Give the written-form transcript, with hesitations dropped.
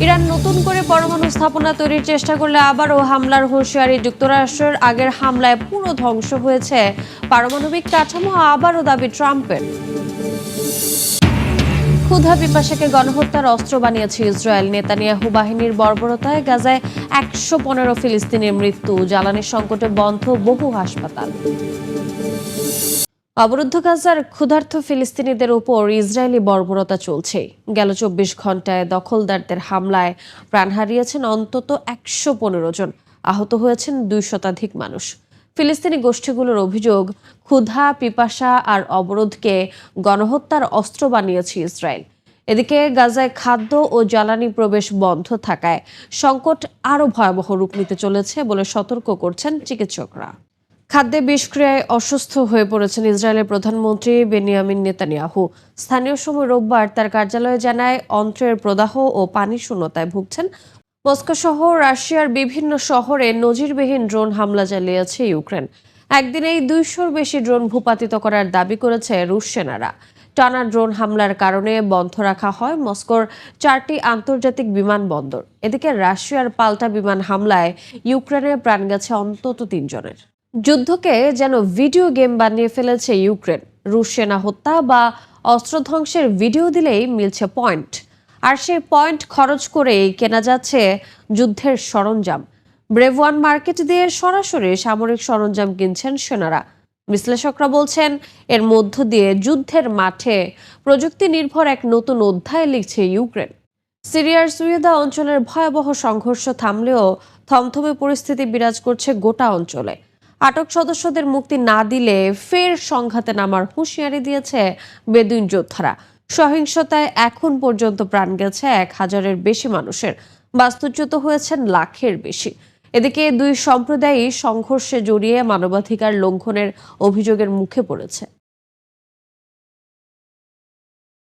Iran নতুন করে পরমাণু স্থাপনা তৈরির চেষ্টা করলে আবারও হামলার হুঁশিয়ারি যুক্তরাষ্ট্রের। আগের হামলায় পুরো ধ্বংস হয়েছে পারমাণবিক কাঠামো, আবারও দাবি ট্রাম্পের। ক্ষুধা পিপাসাকে গণহত্যার অস্ত্র বানিয়েছে ইসরায়েল। নেতানিয়াহু বাহিনীর বর্বরতায় গাজায় ১১৫ ফিলিস্তিনির মৃত্যু। জ্বালানি সংকটে বন্ধ বহু হাসপাতাল। অবরুদ্ধ গাজার ক্ষুধার্ত ফিলিস্তিনিদের উপর ইসরায়েলি বর্বরতা চলছে। গেল ২৪ ঘন্টায় দখলদারদের হামলায় প্রাণ হারিয়েছেন অন্তত ১১৫ জন, আহত হয়েছেন ২০০ শতাধিক মানুষ। ফিলিস্তিনি গোষ্ঠীগুলোর অভিযোগ, ক্ষুধা পিপাসা আর অবরোধকে গণহত্যার অস্ত্র বানিয়েছে ইসরায়েল। এদিকে গাজায় খাদ্য ও জ্বালানি প্রবেশ বন্ধ থাকায় সংকট আরও ভয়াবহ রূপ নিতে চলেছে বলে সতর্ক করছেন চিকিৎসকরা। খাদ্যে বিষক্রিয়ায় অসুস্থ হয়ে পড়েছেন ইসরায়েলের প্রধানমন্ত্রী বেনিয়ামিন নেতানিয়াহু। স্থানীয় সময় রোববার তার কার্যালয়ে জানায় অন্ত্রের প্রদাহ ও পানি শূন্যতায় ভুগছেন। মস্কো সহ রাশিয়ার বিভিন্ন শহরে নজিরবিহীন ড্রোন হামলা চালিয়েছে ইউক্রেন। একদিনেই ২০০-র বেশি ড্রোন ভূপাতিত করার দাবি করেছে রুশ সেনারা। টানা ড্রোন হামলার কারণে বন্ধ রাখা হয় মস্কোর ৪টি আন্তর্জাতিক বিমানবন্দর। এদিকে রাশিয়ার পাল্টা বিমান হামলায় ইউক্রেনে প্রাণ গেছে অন্তত ৩ জনের। যুদ্ধকে যেন ভিডিও গেম বানিয়ে ফেলেছে ইউক্রেন। রুশ সেনা হত্যা বা অস্ত্র ধ্বংসের ভিডিও দিলেই মিলছে পয়েন্ট, আর সেই পয়েন্ট খরচ করেই কেনা যাচ্ছে যুদ্ধের সরঞ্জাম। ব্রেভ ওয়ান মার্কেট দিয়ে সরাসরি সামরিক সরঞ্জাম কিনছেন সেনারা। বিশ্লেষকরা বলছেন, এর মধ্য দিয়ে যুদ্ধের মাঠে প্রযুক্তি নির্ভর এক নতুন অধ্যায় লিখছে ইউক্রেন। সিরিয়ার সুয়েদা অঞ্চলের ভয়াবহ সংঘর্ষ থামলেও থমথমে পরিস্থিতি বিরাজ করছে গোটা অঞ্চলে। আটক সদস্যদের মুক্তি না দিলে ফের সংঘাতে নামার হুঁশিয়ারি দিয়েছে বেদুইন যোদ্ধারা। সহিংসতায় এখন পর্যন্ত প্রাণ গেছে ১,০০০-এর বেশি মানুষের, বাস্তুচ্যুত হয়েছেন লাখের বেশি। এদিকে দুই সম্প্রদায়ই সংঘর্ষে জড়িয়ে মানবাধিকার লঙ্ঘনের অভিযোগের মুখে পড়েছে।